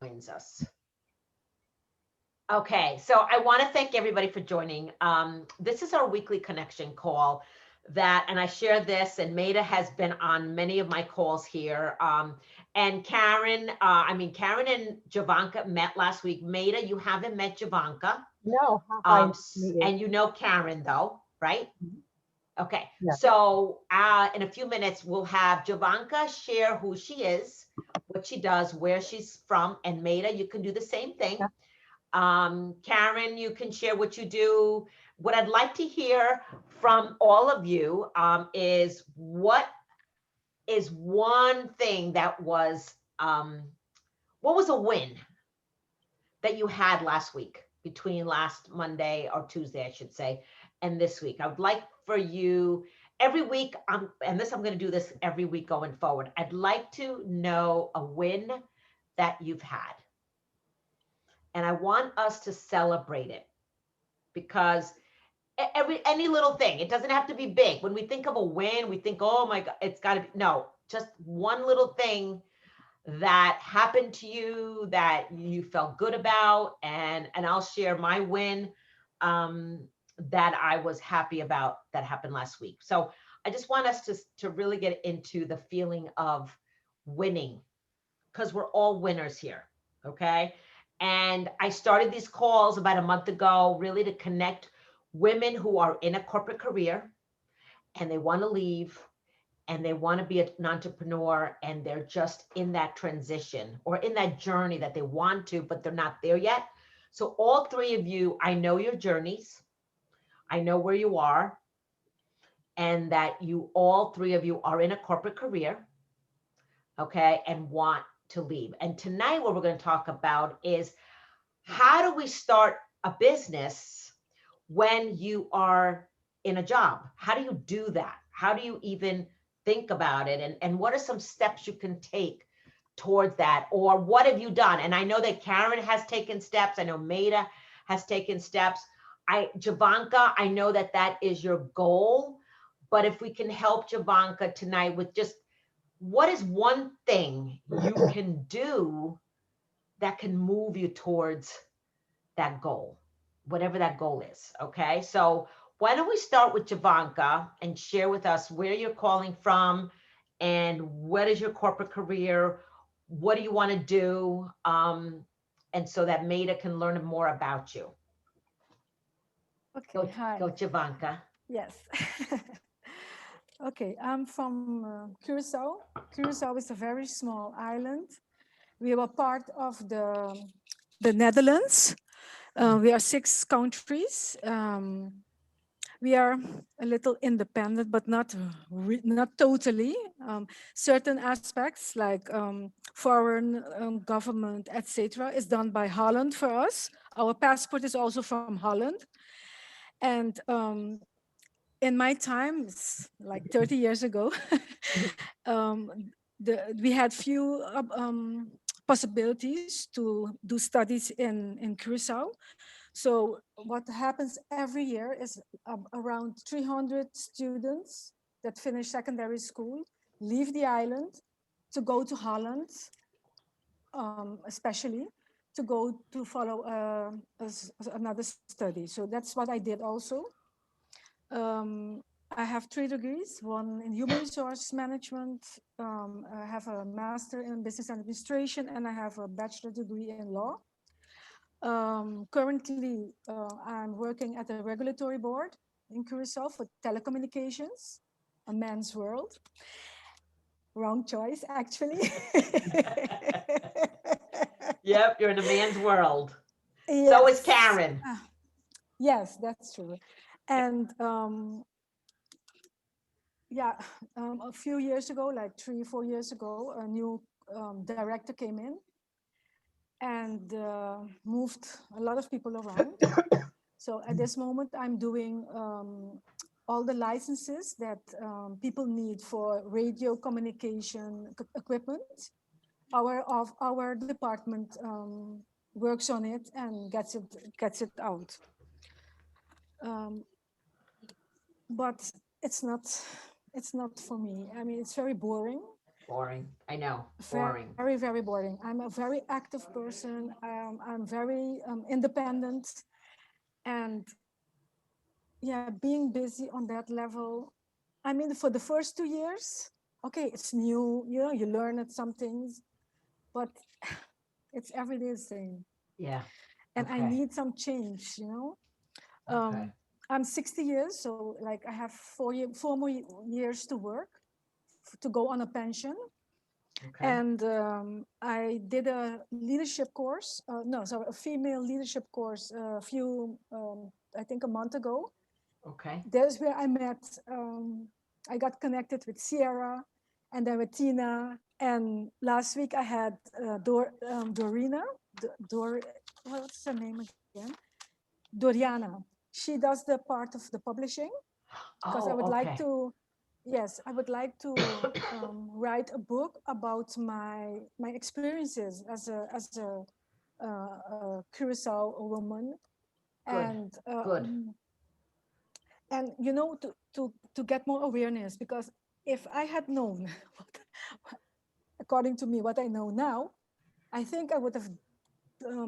joins us. Okay, so I want to thank everybody for joining. This is our weekly connection call that, and I share this, and Maida has been on many of my calls here. And Karen and Javanka met last week. Maida, you haven't met Javanka. No, hi, meet you. And you know Karen though, right? Mhm. Okay, Yeah. so in a few minutes, we'll have Javanka share who she is, what she does, where she's from, and Maida, you can do the same thing. Yeah. Karen, you can share what you do. What I'd like to hear from all of you is what is one thing that was, what was a win that you had last week, between last Monday or Tuesday, I should say, and this week? I would like for you every week, and this I'm going to do this every week going forward. I'd like to know a win that you've had. And I want us to celebrate it, because any little thing, it doesn't have to be big. When we think of a win, we think, oh my God, it's got to be, no, just one little thing that happened to you that you felt good about, and I'll share my win that I was happy about that happened last week. So I just want us to really get into the feeling of winning, because we're all winners here. Okay. And I started these calls about a month ago, really to connect women who are in a corporate career and they want to leave, and they want to be an entrepreneur, and they're just in that transition or in that journey that they want to, but they're not there yet. So all three of you, I know your journeys. I know where you are, and that you, all three of you, are in a corporate career, okay, and want to leave. And tonight, what we're going to talk about is, how do we start a business when you are in a job? How do you do that? How do you even think about it? And what are some steps you can take towards that? Or what have you done? And I know that Karen has taken steps. I know Maida has taken steps. Javanka, I know that that is your goal. But if we can help Javanka tonight with just, what is one thing you can do that can move you towards that goal, whatever that goal is. Okay. So why don't we start with Javanka and share with us where you're calling from and what is your corporate career? What do you want to do? And so that Maida can learn more about you. Okay, Go hi. Javanka. Yes. Okay, I'm from Curacao. Curacao is a very small island. We were part of the Netherlands. We are 6 countries. We are a little independent, but not totally. Certain aspects like foreign government, etc., is done by Holland for us. Our passport is also from Holland. And in my time, it's like 30 years ago, um, we had few possibilities to do studies in Curacao. So what happens every year is around 300 students that finish secondary school leave the island to go to Holland, especially to go to follow another study. So that's what I did also. I have 3 degrees, one in human resource management. I have a master in business administration, and I have a bachelor degree in law. Currently, I'm working at a regulatory board in Curacao for telecommunications, a man's world. Wrong choice, actually. Yep, you're in a man's world. So is Yes. Karen. Yes, that's true. And yeah, a few years ago, like 3, 4 years ago, a new director came in and moved a lot of people around. So at this moment, I'm doing all the licenses that people need for radio communication equipment. Our department works on it and gets it out. Um, but it's not for me. I mean, it's very boring. Boring. I know, Very, boring. very, very boring. I'm a very active person. I'm very independent, and yeah, being busy on that level. I mean, for the first 2 years, okay, it's new. You know, you learn at some things, but it's every day the same. Yeah. And I Okay. need some change. You know, Okay. I'm 60 years, so like I have 4 more years to work to go on a pension. Okay. And I did a leadership course. No, sorry, a female leadership course a few, I think a month ago. Okay. There's where I met, I got connected with Sierra and then with Tina. And last week I had Dorina, what's her name again? Doriana. She does the part of the publishing because I Oh, would like okay. to, yes, I would like to write a book about my experiences as a Curacao woman, Good. and Good. you know, to get more awareness, because if I had known, according to me, what I know now, I think I would have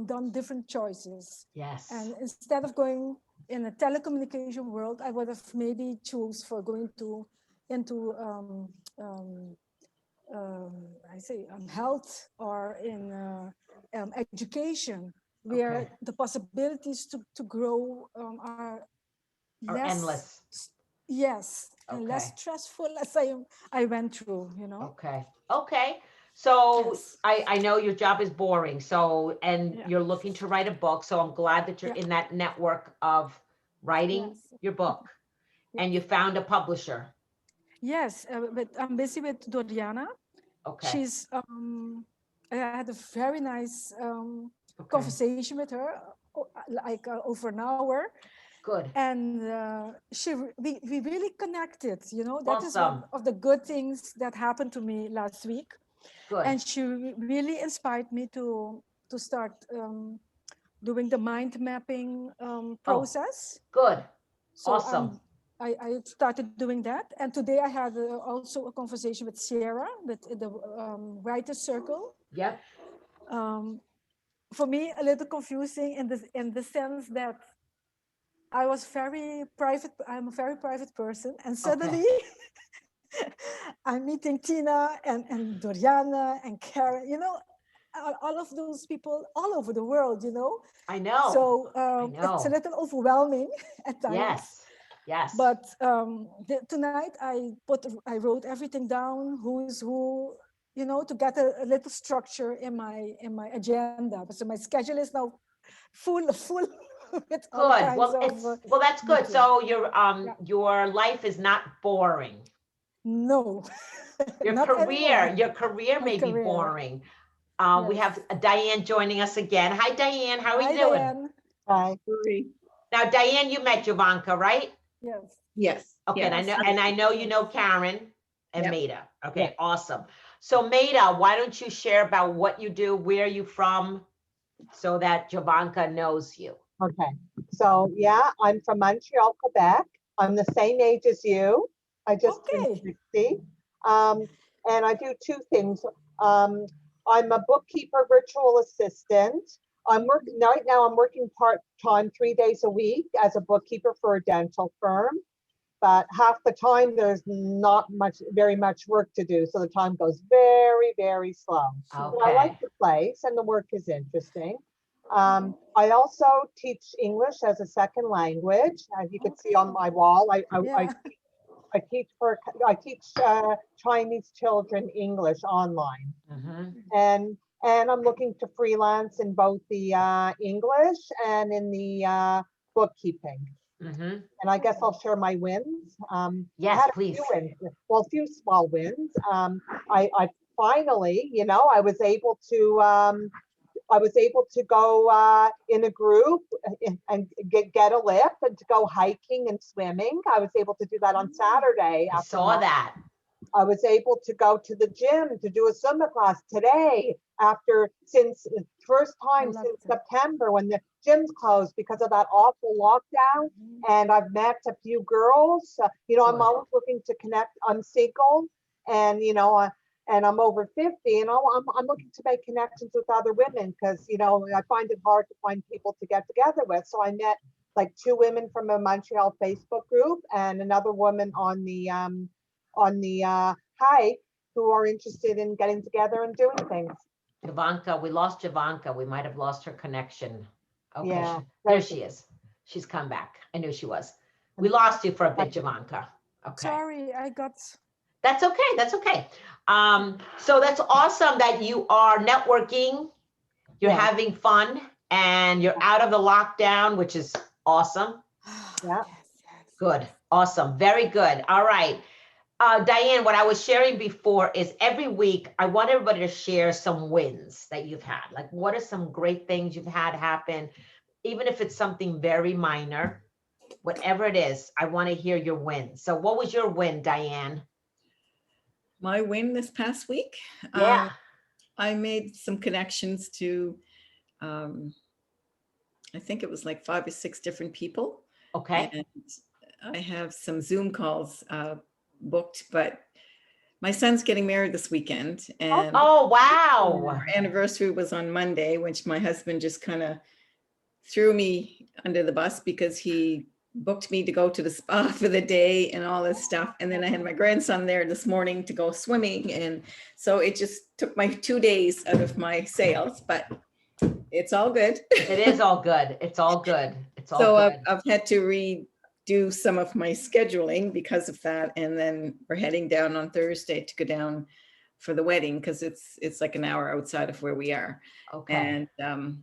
done different choices. Yes. And instead of going in a telecommunication world, I would have maybe choose for going into I say health, or in education, where Okay. the possibilities to grow are Are less, endless. yes, and less Okay. stressful as I went through, you know. Okay. Okay. So Yes. I know your job is boring. So, and Yeah. you're looking to write a book. So I'm glad that you're Yeah. in that network of writing Yes. your book, and you Yes. found a publisher. Yes. But I'm busy with Doriana. Okay. She's I had a very nice Okay. conversation with her, like over an hour, Good. and we really connected. You know, that is one Awesome. of the good things that happened to me last week, Good. and she really inspired me to start doing the mind mapping process. Good. So Awesome. I started doing that, and today I had also a conversation with Sierra, with the Writers Circle. Yep. For me, a little confusing in the sense that I was very private. I'm a very private person, and Okay. suddenly I'm meeting Tina and Doriana and Karen. You know, all of those people all over the world. You know, I know. so I it's a know. little overwhelming at times. Yes. Yes. But tonight I wrote everything down, who's who, you know, to get a little structure in my agenda. So my schedule is now full with all Good. kinds Well, of that's good. meetings. So Yeah. your life is not boring. No, Your not anymore. career My may be career. boring. We Yes. have Diane joining us again. Hi, Diane. How are you Hi, doing? Diane. Hi. Now, Diane, you met Jovanka, right? Yes. Yes. Okay, yes. and I know you Yes. know Karen and Yep. Maida. Okay, Yeah. awesome. So Maida, why don't you share about what you do, where you from, so that Jovanka knows you? Okay. So yeah, I'm from Montreal, Quebec. I'm the same age as you. I just turned Okay. 60. And I do two things. I'm a bookkeeper, virtual assistant. I'm working right now. I'm working part-time, 3 days a week as a bookkeeper for a dental firm. But half the time there's not very much work to do. So the time goes very, very slow. But I like Okay. the place and the work is interesting. I also teach English as a second language. As you can see on my wall, Yeah. I teach Chinese children English online, Mhm. and I'm looking to freelance in both the English and in the bookkeeping. Mhm. And I guess I'll share my wins. I Yes, had a please. few wins, well, a few small wins. I finally, I was able to go in a group and get a lift and to go hiking and swimming. I was able to do that on Saturday. I After saw that. I was able to go to the gym to do a Zumba class today since first time love since that. September when the gyms closed because of that awful lockdown. And I've met a few girls. I'm Good. always looking to connect. I'm single, and and I'm over 50, and I'm looking to make connections with other women because, you know, I find it hard to find people to get together with. So I met like 2 women from a Montreal Facebook group and another woman on the hike who are interested in getting together and doing things. Javanka, we lost Javanka. We might have lost her connection. Okay, Yeah, there she is. She's come back. I knew she was. We lost you for a bit, Javanka. Okay. Sorry, I got. That's okay. That's okay. So that's awesome that you are networking, you're Yeah. having fun, and you're out of the lockdown, which is awesome. Yeah. Yes. Good. Awesome. Very good. All right. Diane, what I was sharing before is every week, I want everybody to share some wins that you've had. Like, what are some great things you've had happen? Even if it's something very minor, whatever it is, I want to hear your win. So what was your win, Diane? My win this past week? Yeah. I made some connections to, I think it was like 5 or 6 different people. Okay. And I have some Zoom calls booked, but my son's getting married this weekend, and Oh, wow. our anniversary was on Monday, which my husband just kind of threw me under the bus because he booked me to go to the spa for the day and all this stuff. And then I had my grandson there this morning to go swimming. And so it just took my 2 days out of my sales, but it's all good. It is all good. It's all good. It's all So good. I've had to redo some of my scheduling because of that. And then we're heading down on Thursday to go down for the wedding because it's like an hour outside of where we are. Okay. And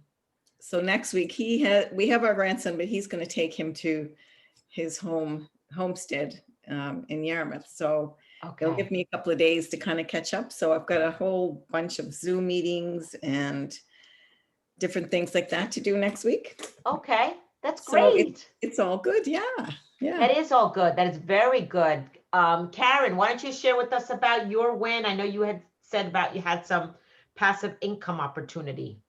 so next week we have our grandson, but he's going to take him to his homestead in Yarmouth. So it'll Okay. give me a couple of days to kind of catch up. So I've got a whole bunch of Zoom meetings and different things like that to do next week. Okay. That's So great. it's all good. Yeah. Yeah. That is all good. That is very good. Karen, why don't you share with us about your win? I know you had said about you had some passive income opportunity.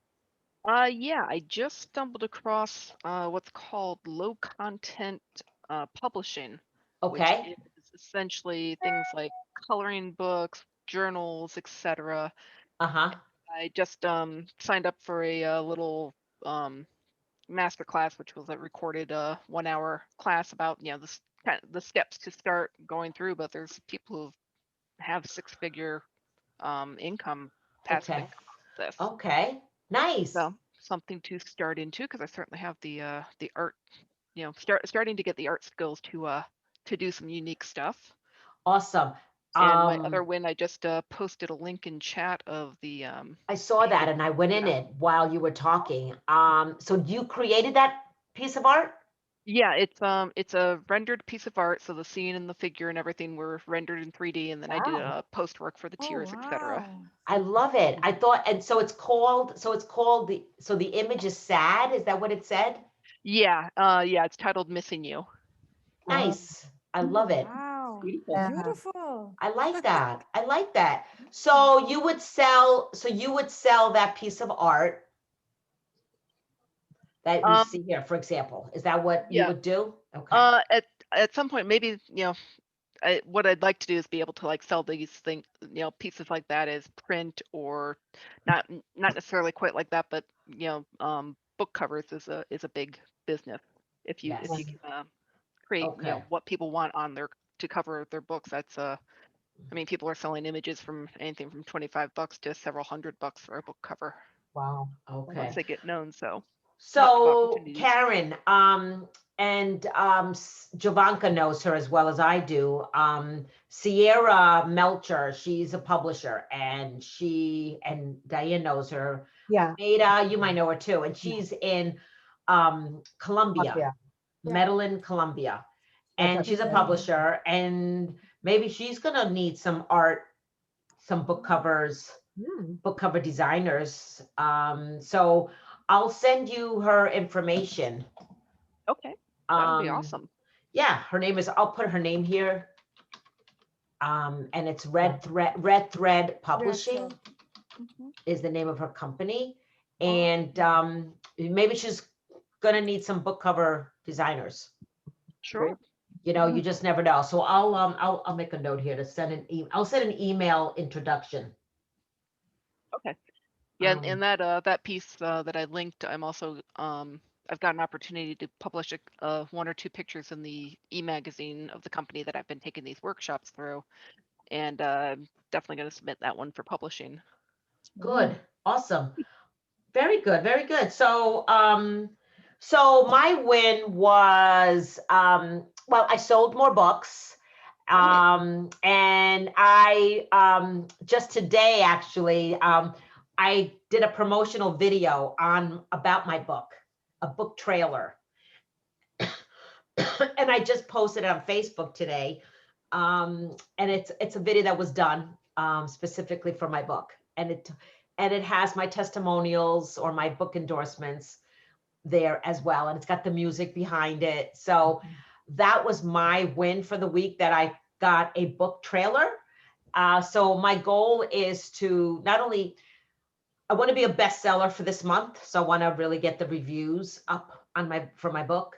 Yeah, I just stumbled across what's called low content publishing, which Okay. is essentially things like coloring books, journals, etc. Uh-huh. I just signed up for a little master class, which was a recorded 1-hour class about the steps to start going through. But there's people who have 6-figure income, passive Okay. income off this. Okay. Nice. So something to start into because I certainly have the art, starting to get the art skills to do some unique stuff. Awesome. And my other win, I just posted a link in chat of the I saw that and I went in it while you were talking. So you created that piece of art? yeah, it's a rendered piece of art, so the scene and the figure and everything were rendered in 3D, and then I did Wow. post work for the Oh, tiers, etc. wow. I love it. I thought, and so it's called the image is sad. Is that what it said? Yeah, it's titled Missing You. Nice. I love it. Wow. Beautiful. Yeah. Beautiful. I like that. I like that. So you would sell that piece of art that we see here, for example. Is that what you Yeah. would do? Okay. At some point, maybe, what I'd like to do is be able to like sell these things, pieces like that as print, or not necessarily quite like that, but book covers is a big business. If you Yes. can create Okay. what people want on to cover their books, that's people are selling images from anything from $25 to several $100 for a book cover Wow. Okay. once they get known. So So opportunities. Karen, and Jovanka knows her as well as I do. Sierra Melcher, she's a publisher, and Diane knows her. Yeah. Ada, you might know her too, and she's in Columbia, Yeah. Medellin, Colombia, and That's she's a amazing. publisher, and maybe she's gonna need some art, some book covers, book cover designers. So I'll send you her information. Okay, that would be awesome. Yeah, her name is, I'll put her name here. And it's Red Thread Publishing Mhm. is the name of her company. And maybe she's gonna need some book cover designers. Sure. You know, you just never know. So I'll make a note here to send an I'll send an email introduction. Okay. Yeah, Um, and that piece that I linked, I'm also I've got an opportunity to publish one or two pictures in the e-magazine of the company that I've been taking these workshops through, and I'm definitely going to submit that one for publishing. Good, awesome. Very good, very good. So, so my win was, well, I sold more books. And I, just today, actually, I did a promotional video about my book, a book trailer. And I just posted it on Facebook today. And it's a video that was done, specifically for my book. And it has my testimonials or my book endorsements there as well. And it's got the music behind it. So that was my win for the week, that I got a book trailer. So my goal is to not only, I want to be a bestseller for this month. So I want to really get the reviews up for my book.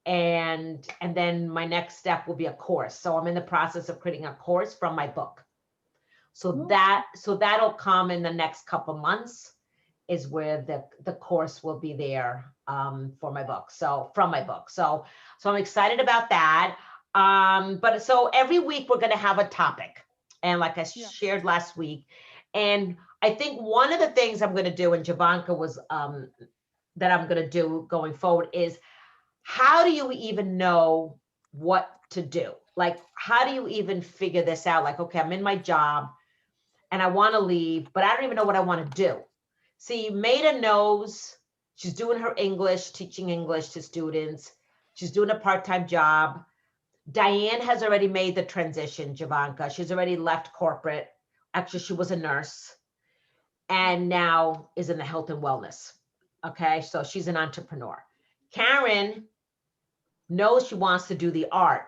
And then my next step will be a course. So I'm in the process of creating a course from my book. So that'll come in the next couple months, is where the course will be there, for my book. So from my book. So I'm excited about that. But so every week we're going to have a topic, and like I shared last week, and I think one of the things I'm going to do, and Javanka was, that I'm going to do going forward, is how do you even know what to do? Like, how do you even figure this out? Like, okay, I'm in my job and I want to leave, but I don't even know what I want to do. See, Maida knows she's doing her English, teaching English to students. She's doing a part-time job. Diane has already made the transition, Javanka. She's already left corporate. Actually, she was a nurse and now is in the health and wellness. Okay, so she's an entrepreneur. Karen knows she wants to do the art.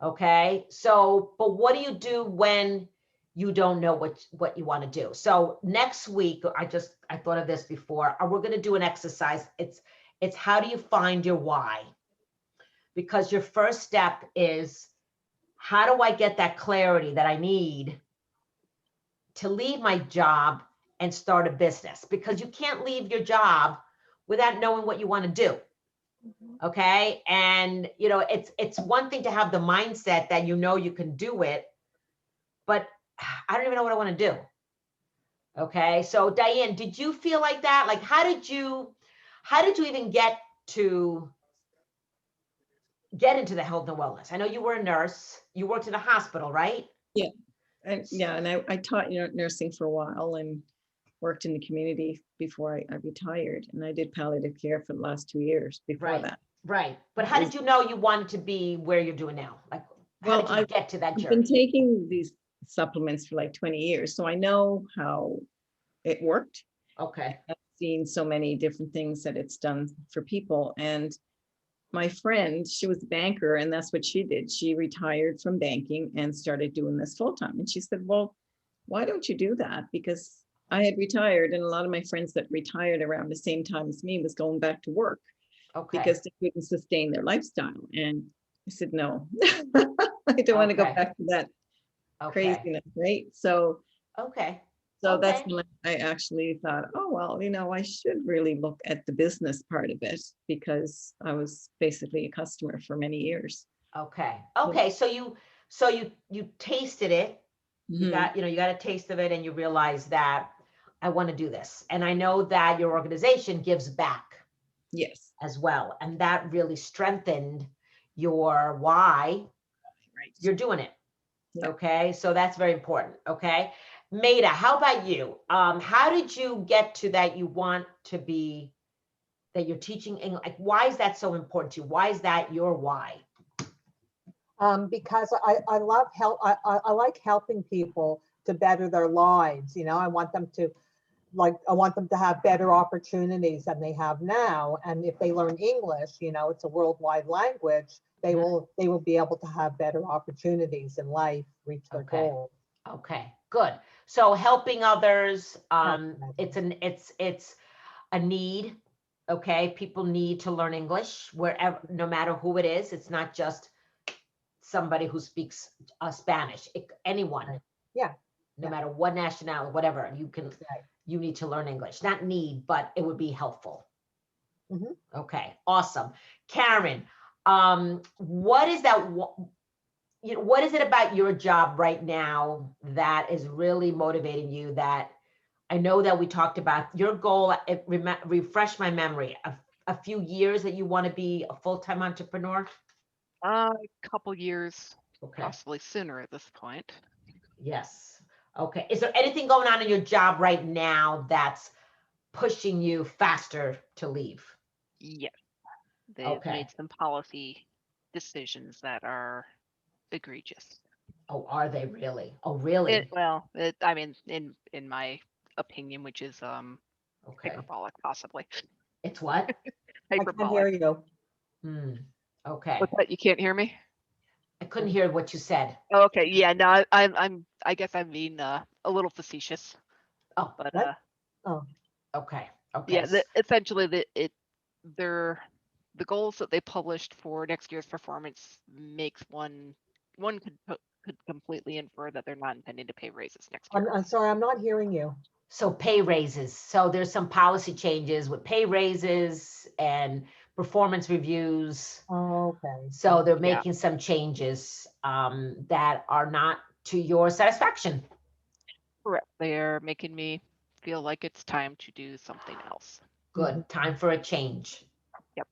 Okay, so, but what do you do when you don't know what you want to do? So next week, I thought of this before, we're going to do an exercise. It's how do you find your why? Because your first step is, how do I get that clarity that I need to leave my job and start a business? Because you can't leave your job without knowing what you want to do. Okay. And, you know, it's one thing to have the mindset that you know you can do it, but I don't even know what I want to do. Okay. So Diane, did you feel like that? Like, how did you even get into the health and wellness? I know you were a nurse, you worked in a hospital, right? Yeah. And I taught, nursing for a while and worked in the community before I retired, and I did palliative care for the last 2 years before that. Right. But how did you know you wanted to be where you're doing now? Like, how did you get to that I've been journey? taking these supplements for like 20 years, so I know how it worked. Okay. I've seen so many different things that it's done for people. And my friend, she was a banker, and that's what she did. She retired from banking and started doing this full time. And she said, well, why don't you do that? Because I had retired, and a lot of my friends that retired around the same time as me was going back to work because they couldn't sustain their lifestyle. And I said, no, I don't want to go back to that craziness, right? So that's when I actually thought, oh, well, I should really look at the business part of it, because I was basically a customer for many years. Okay. So you tasted it. You got a taste of it, and you realize that I want to do this. And I know that your organization gives back. Yes. As well. And that really strengthened your why you're doing it. Yeah. Okay. So that's very important. Okay. Maida, how about you? How did you get to that you want to be, that you're teaching English? Like, why is that so important to you? Why is that your why? Because I love help. I like helping people to better their lives. I want them to have better opportunities than they have now. And if they learn English, it's a worldwide language, they will be able to have better opportunities in life, reach their goals. Okay, good. So helping others, it's a need. Okay, people need to learn English wherever, no matter who it is. It's not just somebody who speaks Spanish, anyone. Right. Yeah. No Yeah. matter what nationality, whatever, Right. you need to learn English. Not need, but it would be helpful. Mhm. Okay, awesome. Karen, what is that? What is it about your job right now that is really motivating you? That I know that we talked about your goal, refresh my memory, a few years that you want to be a full-time entrepreneur? A couple years, Okay, possibly sooner at this point. yes. Okay, is there anything going on in your job right now that's pushing you faster to leave? Yes, they've Okay. made some policy decisions that are egregious. Oh, are they really? Oh, really? I mean, in my opinion, which is Okay. hyperbolic, possibly It's what? I can hyperbolic. hear you. Hmm. Okay. What's that? You can't hear me? I couldn't hear what you said. Oh, okay, yeah, no, I guess I'm being a little facetious, Oh, but What? Oh, okay. Okay. yeah, essentially the goals that they published for next year's performance makes one could completely infer that they're not intending to pay raises next year. I'm sorry, I'm not hearing you. So pay raises. So there's some policy changes with pay raises and performance reviews. Oh, okay. So they're Yeah. making some changes that are not to your satisfaction. Correct. They're making me feel like it's time to do something else. Good. Time for a change. Yep.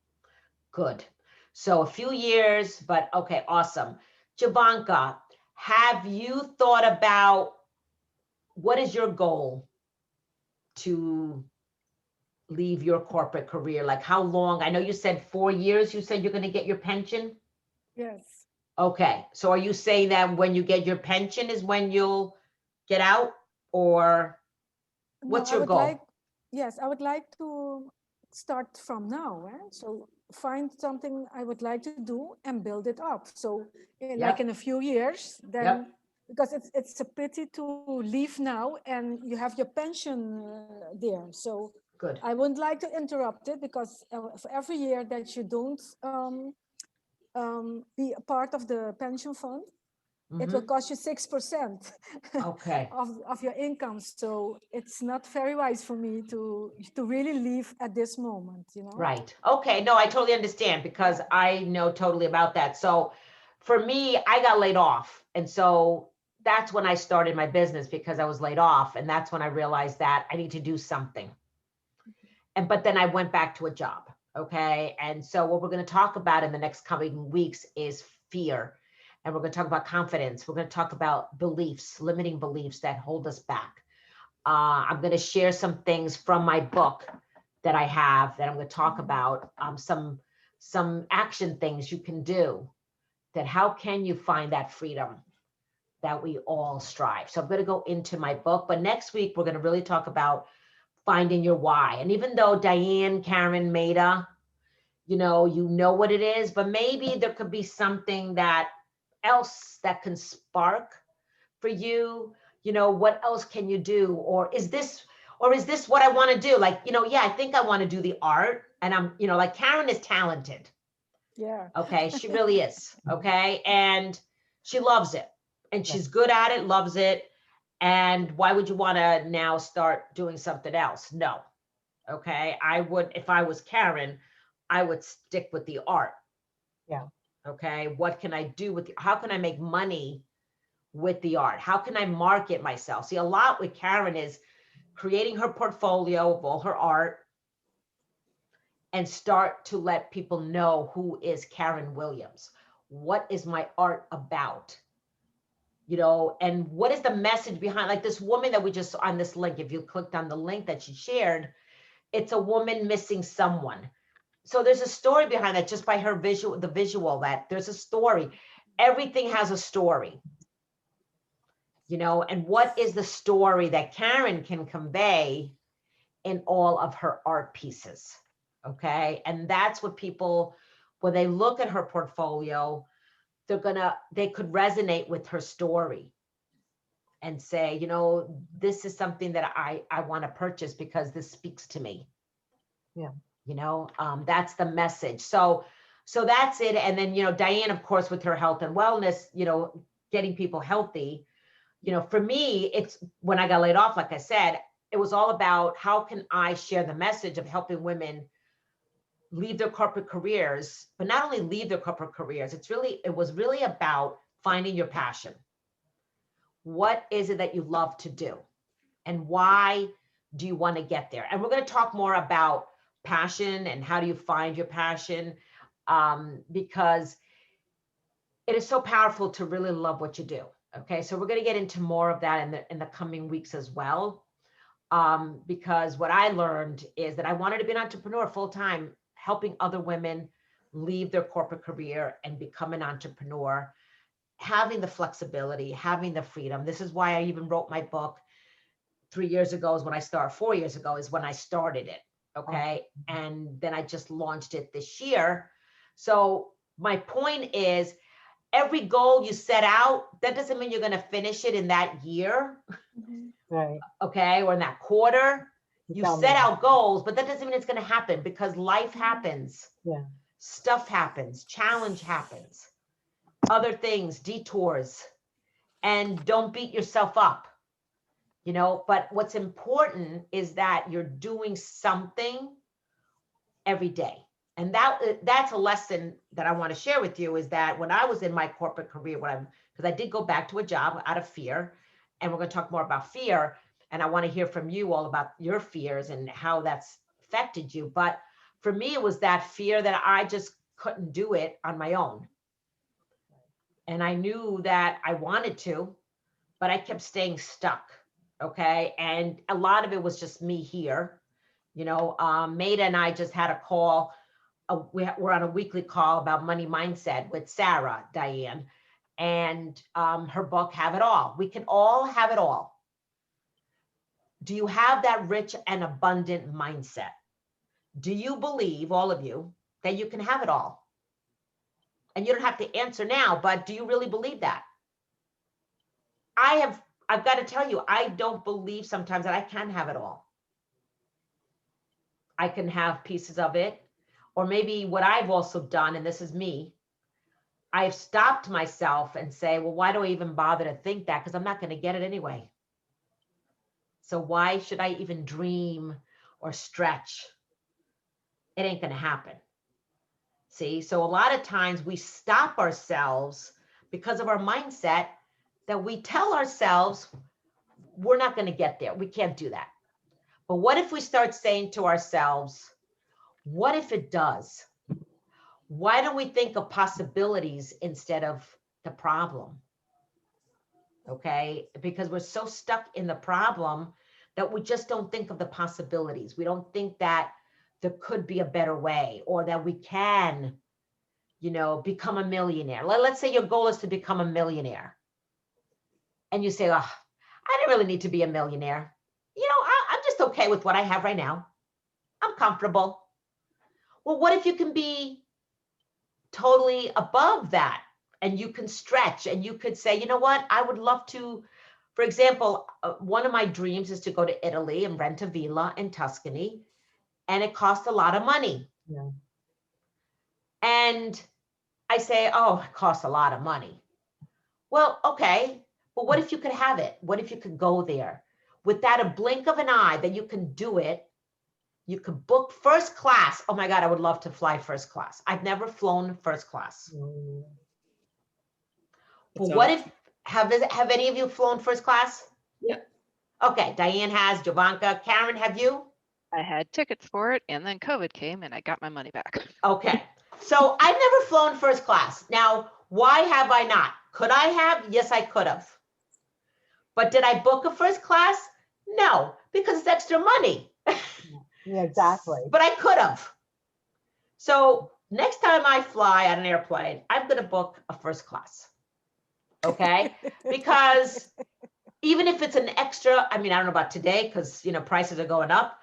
Good. So a few years, but okay, awesome. Javanka, have you thought about what is your goal to leave your corporate career? Like how long? I know you said 4 years, you said you're going to get your pension. Yes. Okay, so are you saying that when you get your pension is when you'll get out, or No, what's I your would goal? like, yes, I would like to start from now. So find something I would like to do and build it up. So like Yep. in a few years, then Yep. because it's a pity to leave now and you have your pension there. So Good. I wouldn't like to interrupt it because for every year that you don't be a part of the pension fund, it will Mhm. cost you 6% Okay. of your income. So it's not very wise for me to really leave at this moment, you know? Right. Okay. No, I totally understand because I know totally about that. So for me, I got laid off. And so that's when I started my business because I was laid off. And that's when I realized that I need to do something. But then I went back to a job. Okay. And so what we're going to talk about in the next coming weeks is fear. And we're going to talk about confidence. We're going to talk about beliefs, limiting beliefs that hold us back. I'm going to share some things from my book that I have that I'm going to talk about, some action things you can do, that how can you find that freedom that we all strive. So I'm going to go into my book, but next week we're going to really talk about finding your why. And even though Diane, Karen, Maida, you know what it is, but maybe there could be something that else that can spark for you. What else can you do? Or is this what I want to do? Like, yeah, I think I want to do the art, and I'm, like Karen is talented. Yeah. Okay. She really is. Okay. And she loves it, and she's good at it, loves it. And why would you want to now start doing something else? No. Okay. If I was Karen, I would stick with the art. Yeah. Okay. What can I do how can I make money with the art? How can I market myself? See, a lot with Karen is creating her portfolio of all her art and start to let people know who is Karen Williams. What is my art about? And what is the message behind, like this woman that we just on this link, if you clicked on the link that she shared, it's a woman missing someone. So there's a story behind that just by her visual that there's a story. Everything has a story. And what is the story that Karen can convey in all of her art pieces? Okay. And that's what people, when they look at her portfolio, they could resonate with her story and say, this is something that I want to purchase because this speaks to me. Yeah. That's the message. So So that's it. And then, Diane, of course, with her health and wellness, getting people healthy, for me, it's when I got laid off, like I said, it was all about how can I share the message of helping women leave their corporate careers, but not only leave their corporate careers, it was really about finding your passion. What is it that you love to do? And why do you want to get there? And we're going to talk more about passion and how do you find your passion, because it is so powerful to really love what you do. Okay, so we're going to get into more of that in the coming weeks as well, because what I learned is that I wanted to be an entrepreneur full time, helping other women leave their corporate career and become an entrepreneur, having the flexibility, having the freedom. This is why I even wrote my book 3 years ago is when I started, 4 years ago is when I started it. Okay. And then I just launched it this year. So my point is, every goal you set out, that doesn't mean you're going to finish it in that year. Right. Okay. Or in that quarter. You Tell set me. out goals, but that doesn't mean it's going to happen, because life happens. Yeah. Stuff happens, challenge happens, other things, detours, and don't beat yourself up, but what's important is that you're doing something every day. And that's a lesson that I want to share with you, is that when I was in my corporate career, because I did go back to a job out of fear, and we're going to talk more about fear. And I want to hear from you all about your fears and how that's affected you. But for me, it was that fear that I just couldn't do it on my own. And I knew that I wanted to, but I kept staying stuck. Okay. And a lot of it was just me here. Maida and I just had a call. We're on a weekly call about money mindset with Sarah, Diane, and her book, Have It All. We can all have it all. Do you have that rich and abundant mindset? Do you believe, all of you, that you can have it all? And you don't have to answer now, but do you really believe that? I've got to tell you, I don't believe sometimes that I can have it all. I can have pieces of it, or maybe what I've also done, and this is me, I've stopped myself and say, well, why do I even bother to think that? Because I'm not going to get it anyway. So why should I even dream or stretch? It ain't going to happen. See, so a lot of times we stop ourselves because of our mindset, that we tell ourselves we're not going to get there. We can't do that. But what if we start saying to ourselves, what if it does? Why don't we think of possibilities instead of the problem? Okay, because we're so stuck in the problem that we just don't think of the possibilities. We don't think that there could be a better way, or that we can, become a millionaire. Let's say your goal is to become a millionaire. And you say, oh, I don't really need to be a millionaire. I'm just okay with what I have right now. I'm comfortable. Well, what if you can be totally above that, and you can stretch, and you could say, you know what, I would love to, for example, one of my dreams is to go to Italy and rent a villa in Tuscany, and it costs a lot of money. Yeah. And I say, oh, it costs a lot of money. Well, okay, but what if you could have it? What if you could go there with that a blink of an eye, that you can do it? You could book first class. Oh my God, I would love to fly first class. I've never flown first class. But what if, have any of you flown first class? Yeah. Okay, Diane has, Jovanka, Karen, have you? I had tickets for it, and then COVID came and I got my money back. Okay, so I've never flown first class. Now, why have I not? Could I have? Yes, I could have. But did I book a first class? No, because it's extra money. Yeah, exactly. But I could have. So next time I fly on an airplane, I'm going to book a first class. Okay, because even if it's an extra, I don't know about today, because prices are going up,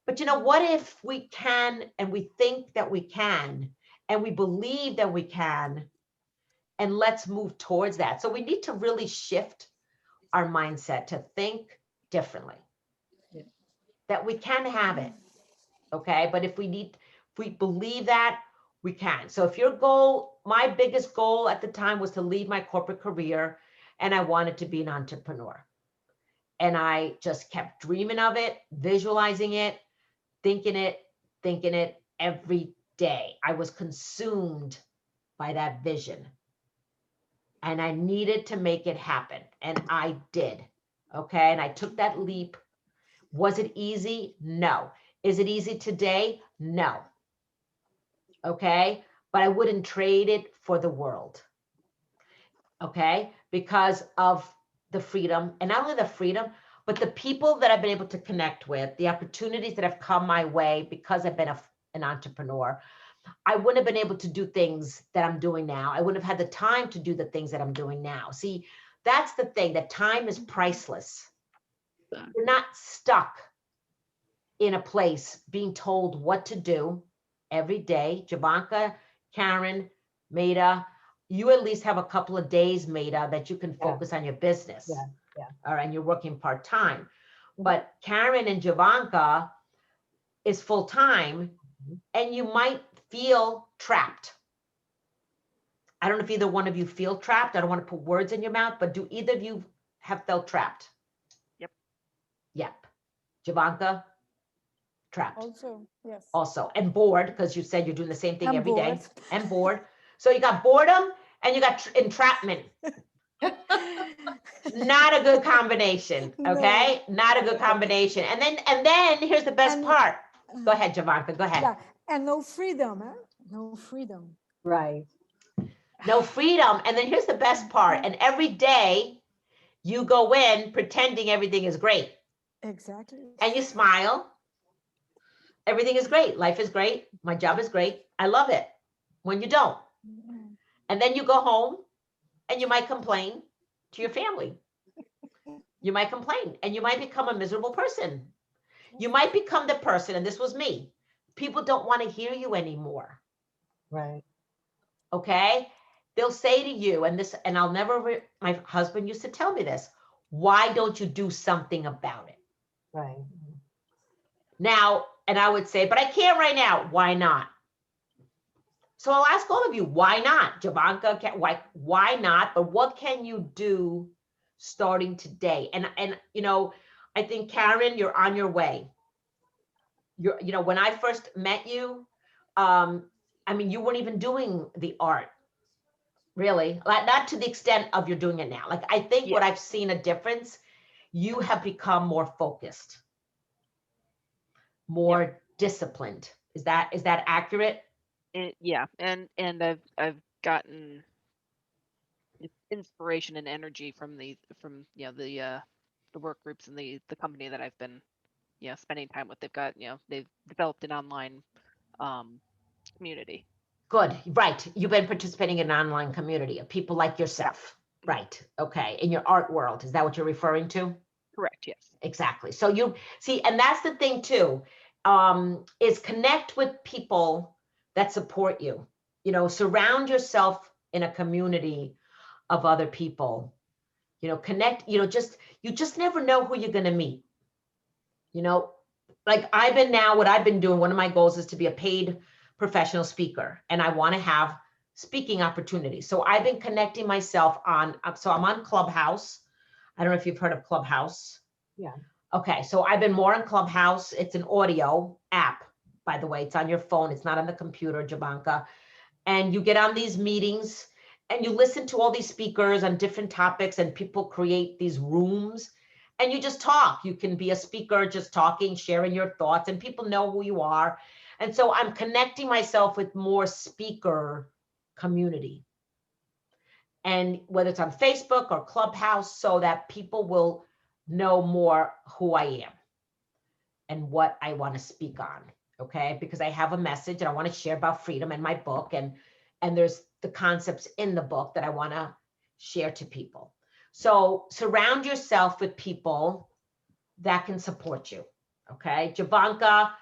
but what if we can, and we think that we can, and we believe that we can, and let's move towards that. So we need to really shift our mindset to think differently. Yeah. That we can have it. Okay, but if we believe that, We can. So if your goal, my biggest goal at the time was to leave my corporate career, and I wanted to be an entrepreneur. And I just kept dreaming of it, visualizing it, thinking it every day. I was consumed by that vision. And I needed to make it happen. And I did. Okay. And I took that leap. Was it easy? No. Is it easy today? No. Okay. But I wouldn't trade it for the world. Okay. Because of the freedom, and not only the freedom, but the people that I've been able to connect with, the opportunities that have come my way because I've been an entrepreneur. I wouldn't have been able to do things that I'm doing now. I wouldn't have had the time to do the things that I'm doing now. See, that's the thing, that time is priceless. You're not stuck in a place being told what to do every day. Javanka, Karen, Maida, you at least have a couple of days, Maida, that you can focus on your business. Yeah, yeah. All right, and you're working part-time. But Karen and Javanka is full-time, and you might feel trapped. I don't know if either one of you feel trapped. I don't want to put words in your mouth, but do either of you have felt trapped? Yep. Yep. Javanka, trapped. Also, yes. Also, and bored, because you said you're doing the same thing I'm every day, bored. and bored. So you got boredom and you got entrapment. Not a good combination. Okay. Not a good combination. And then here's the best And- part. Go ahead, Javanka. Go ahead. Yeah, and no freedom, huh? No freedom. Right. No freedom. And then here's the best part. And every day you go in pretending everything is great, Exactly. and you smile. Everything is great. Life is great. My job is great. I love it. When you don't. Mhm. And then you go home and you might complain to your family. You might complain and you might become a miserable person. You might become the person, and this was me. People don't want to hear you anymore. Right. Okay. They'll say to you, and this, and I'll never, my husband used to tell me this, why don't you do something about it? Right. Now, and I would say, but I can't right now. Why not? So I'll ask all of you, why not? Javanka, why not? But what can you do starting today? And you know, I think Karen, you're on your way. You know, when I first met you, I mean, you weren't even doing the art, really, like not to the extent of you're doing it now. Like, I think what Yeah. I've seen a difference, you have become more focused, more disciplined. Is that accurate? Yeah, and I've gotten inspiration and energy from the work groups and the company that I've been spending time with. They've developed an online community. Good, right. You've been participating in an online community of people like yourself. Right, okay. In your art world, is that what you're referring to? Correct. Yes. Exactly. So you see, and that's the thing too, is connect with people that support you. You know, surround yourself in a community of other people. You know, connect, you just never know who you're going to meet. You know, like what I've been doing, one of my goals is to be a paid professional speaker, and I want to have speaking opportunities. So I've been connecting myself so I'm on Clubhouse. I don't know if you've heard of Clubhouse. Yeah. Okay, so I've been more on Clubhouse. It's an audio app, by the way. It's on your phone. It's not on the computer, Javanka. And you get on these meetings and you listen to all these speakers on different topics, and people create these rooms and you just talk. You can be a speaker just talking, sharing your thoughts, and people know who you are. And so I'm connecting myself with more speaker community. And whether it's on Facebook or Clubhouse, so that people will know more who I am and what I want to speak on. Okay. Because I have a message and I want to share about freedom in my book. And there's the concepts in the book that I want to share to people. So surround yourself with people that can support you. Okay. Javanka,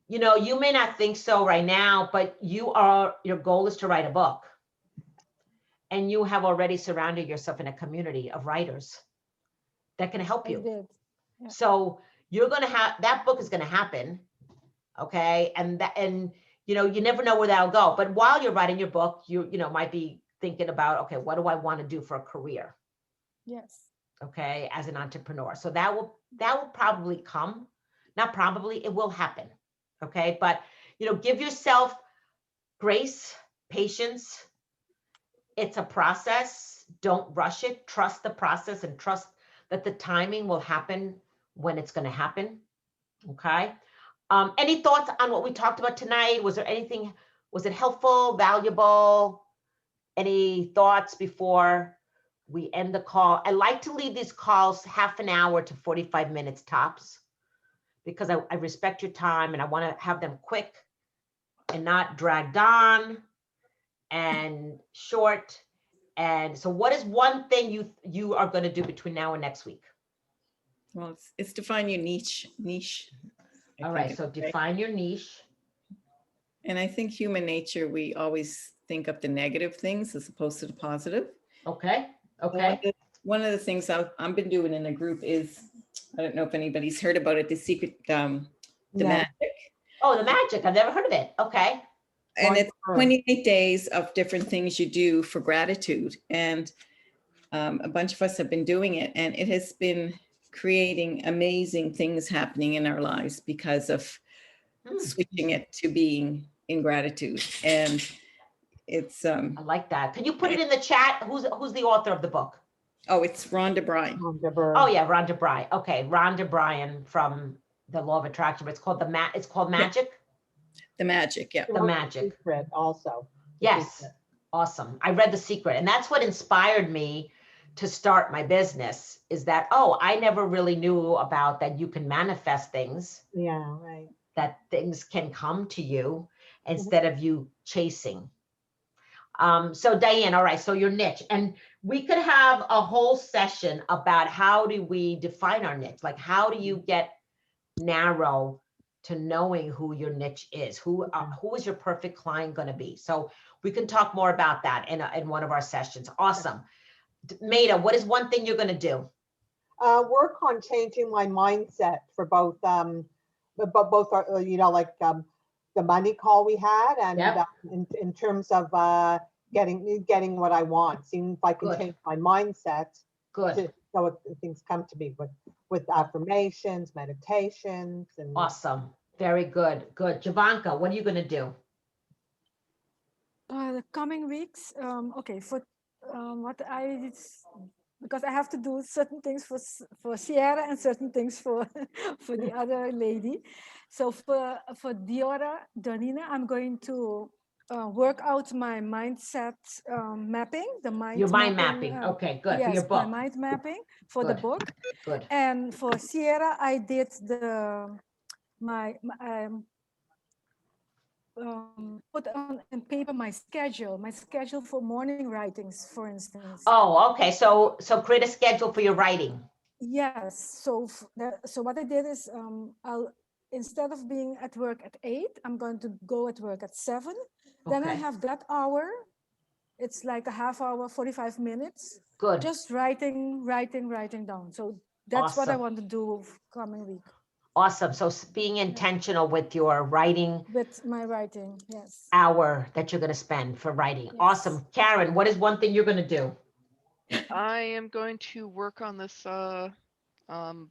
you know, you may not think so right now, but your goal is to write a book. And you have already surrounded yourself in a community of writers that can help I you. did. Yeah. So you're going to have, that book is going to happen. Okay. And you never know where that'll go. But while you're writing your book, you might be thinking about, okay, what do I want to do for a career? Yes. Okay, as an entrepreneur. So that will probably come. Not probably, it will happen. Okay, but give yourself grace, patience. It's a process. Don't rush it. Trust the process and trust that the timing will happen when it's going to happen. Okay. Any thoughts on what we talked about tonight? Was it helpful, valuable? Any thoughts before we end the call? I like to leave these calls half an hour to 45 minutes tops, because I respect your time and I want to have them quick and not dragged on and short. And so what is one thing you are going to do between now and next week? Well, it's define your niche. I All think right, it's so right. define your niche. And I think human nature, we always think of the negative things as opposed to the positive. Okay, So okay. One of the things I've been doing in a group is, I don't know if anybody's heard about it, the secret, the No. magic. Oh, the magic. I've never heard of it. Okay. And it's Wonderful. 28 days of different things you do for gratitude. And a bunch of us have been doing it, and it has been creating amazing things happening in our lives because of switching it to being in gratitude. And it's I like that. Can you put it in the chat? Who's the author of the book? it's Rhonda Bryan. Oh yeah, Rhonda Bryan. Okay, Rhonda Bryan from the Law of Attraction. But it's called it's called Magic. The magic, yeah. The magic. Secret also. The Yes. secret. Awesome. I read The Secret, and that's what inspired me to start my business, is that, I never really knew about that you can manifest things, Yeah, right. that things can come to you instead of you chasing. So Diane, all right, so your niche, and we could have a whole session about how do we define our niche? Like, how do you get narrow to knowing who your niche is? Who is your perfect client going to be? So we can talk more about that in one of our sessions. Awesome. Maida, what is one thing you're going to do? Work on changing my mindset for both both are, like the money call we had, and Yep. in terms of getting what I want, seeing if I can Good. change my mindset Good. so things come to me with affirmations, meditations, and Awesome. Very good. Good. Javanka, what are you going to do? The coming weeks, okay, for because I have to do certain things for Sierra and certain things for for the other lady. So for Donina, I'm going to work out my mindset mapping, the mind Your mind mapping. Okay, good. For yes, your book. my mind mapping for the Good. book. Good. And for Sierra, I did put on paper my schedule for morning writings, for instance. Oh, okay. So create a schedule for your writing. Yes. So what I did is I'll, instead of being at work at 8, I'm going to go at work at 7. Then I Okay. have that hour. It's like a half hour, 45 minutes, Good. just writing down. So that's what I Awesome. want to do coming week Awesome. So being intentional with your writing with my writing. Yes. hour that you're going to spend for writing. Yes. Awesome. Karen, what is one thing you're going to do? I am going to work on this low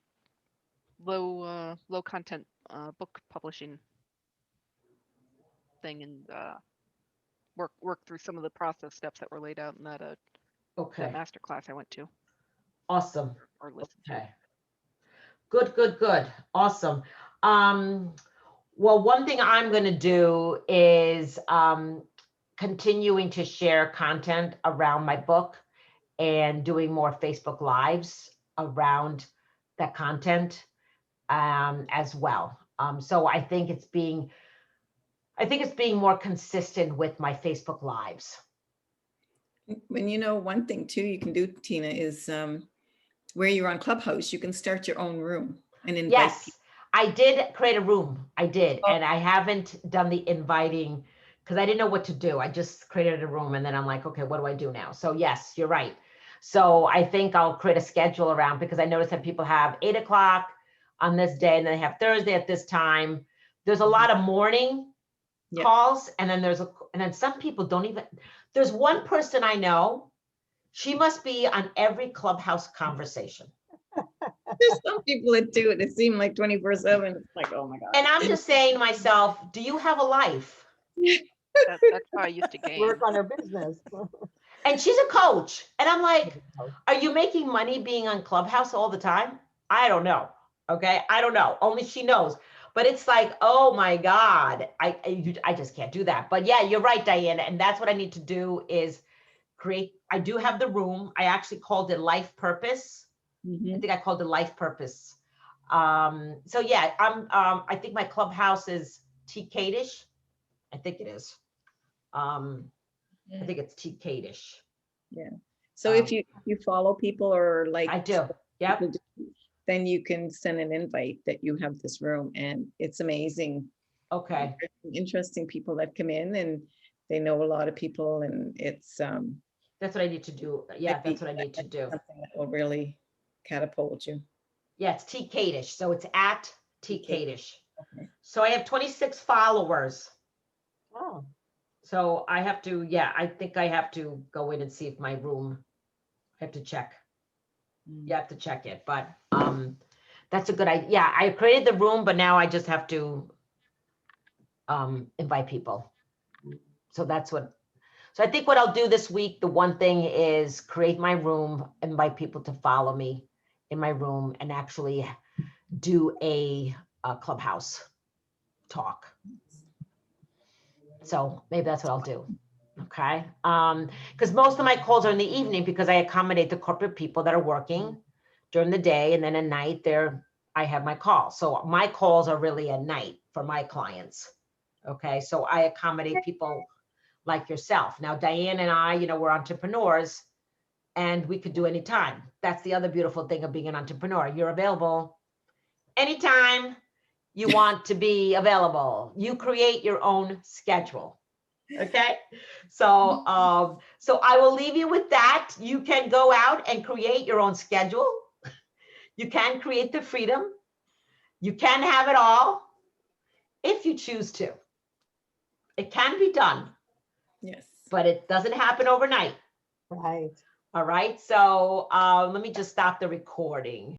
content book publishing thing, and work through some of the process steps that were laid out in that Okay. master class I went to Awesome. or listened to. Okay. Good. Awesome. Well, one thing I'm going to do is continuing to share content around my book and doing more Facebook Lives around that content as well. So I think it's being more consistent with my Facebook Lives. And one thing too you can do, Tina, is where you're on Clubhouse, you can start your own room and invite Yes, people. I did create a room. I did. Oh. And I haven't done the inviting because I didn't know what to do. I just created a room and then I'm like, okay, what do I do now? So yes, you're right. So I think I'll create a schedule around, because I noticed that people have 8 o'clock on this day and then they have Thursday at this time. There's a lot of morning Yeah. calls, and then and then some people don't even, there's one person I know, she must be on every Clubhouse conversation. There's some people that do it. It seems like 24/7. It's like, oh my God. And I'm just saying to myself, do you have a life? That's how I used to game. Work on her business. And she's a coach. And I'm like, are you making money being on Clubhouse all the time? I don't know. Okay. I don't know. Only she knows. But it's like, oh my God, I just can't do that. But yeah, you're right, Diana. And that's what I need to do is create. I do have the room. I actually called it Life Purpose. I Mhm. think I called it Life Purpose. So yeah, I think my Clubhouse is TKish. I think it is. I think it's TKish. So if you follow people or like. I do. Yep. people do, then you can send an invite that you have this room, and it's amazing. Okay. Interesting people that come in, and they know a lot of people, and it's That's what I need to do. Yeah, that's what I need to do. something that will really catapult you. Yeah, it's TKish. So it's at TKish. Okay. So I have 26 followers. Oh, So I have to, yeah, I think I have to go in and see if my room, I have to check. You have to check it, but that's a good idea. Yeah, I created the room, but now I just have to invite people. So that's what, so I think what I'll do this week, the one thing is create my room, invite people to follow me in my room, and actually do a Clubhouse talk. So maybe that's what I'll do. Okay. Because most of my calls are in the evening because I accommodate the corporate people that are working during the day, and then at night I have my calls. So my calls are really at night for my clients. Okay. So I accommodate people like yourself. Now, Diane and I, we're entrepreneurs and we could do anytime. That's the other beautiful thing of being an entrepreneur. You're available anytime you want to be available. You create your own schedule. Okay. So, so I will leave you with that. You can go out and create your own schedule. You can create the freedom. You can have it all if you choose to. It can be done, Yes. but it doesn't happen overnight. right. All right. So let me just stop the recording.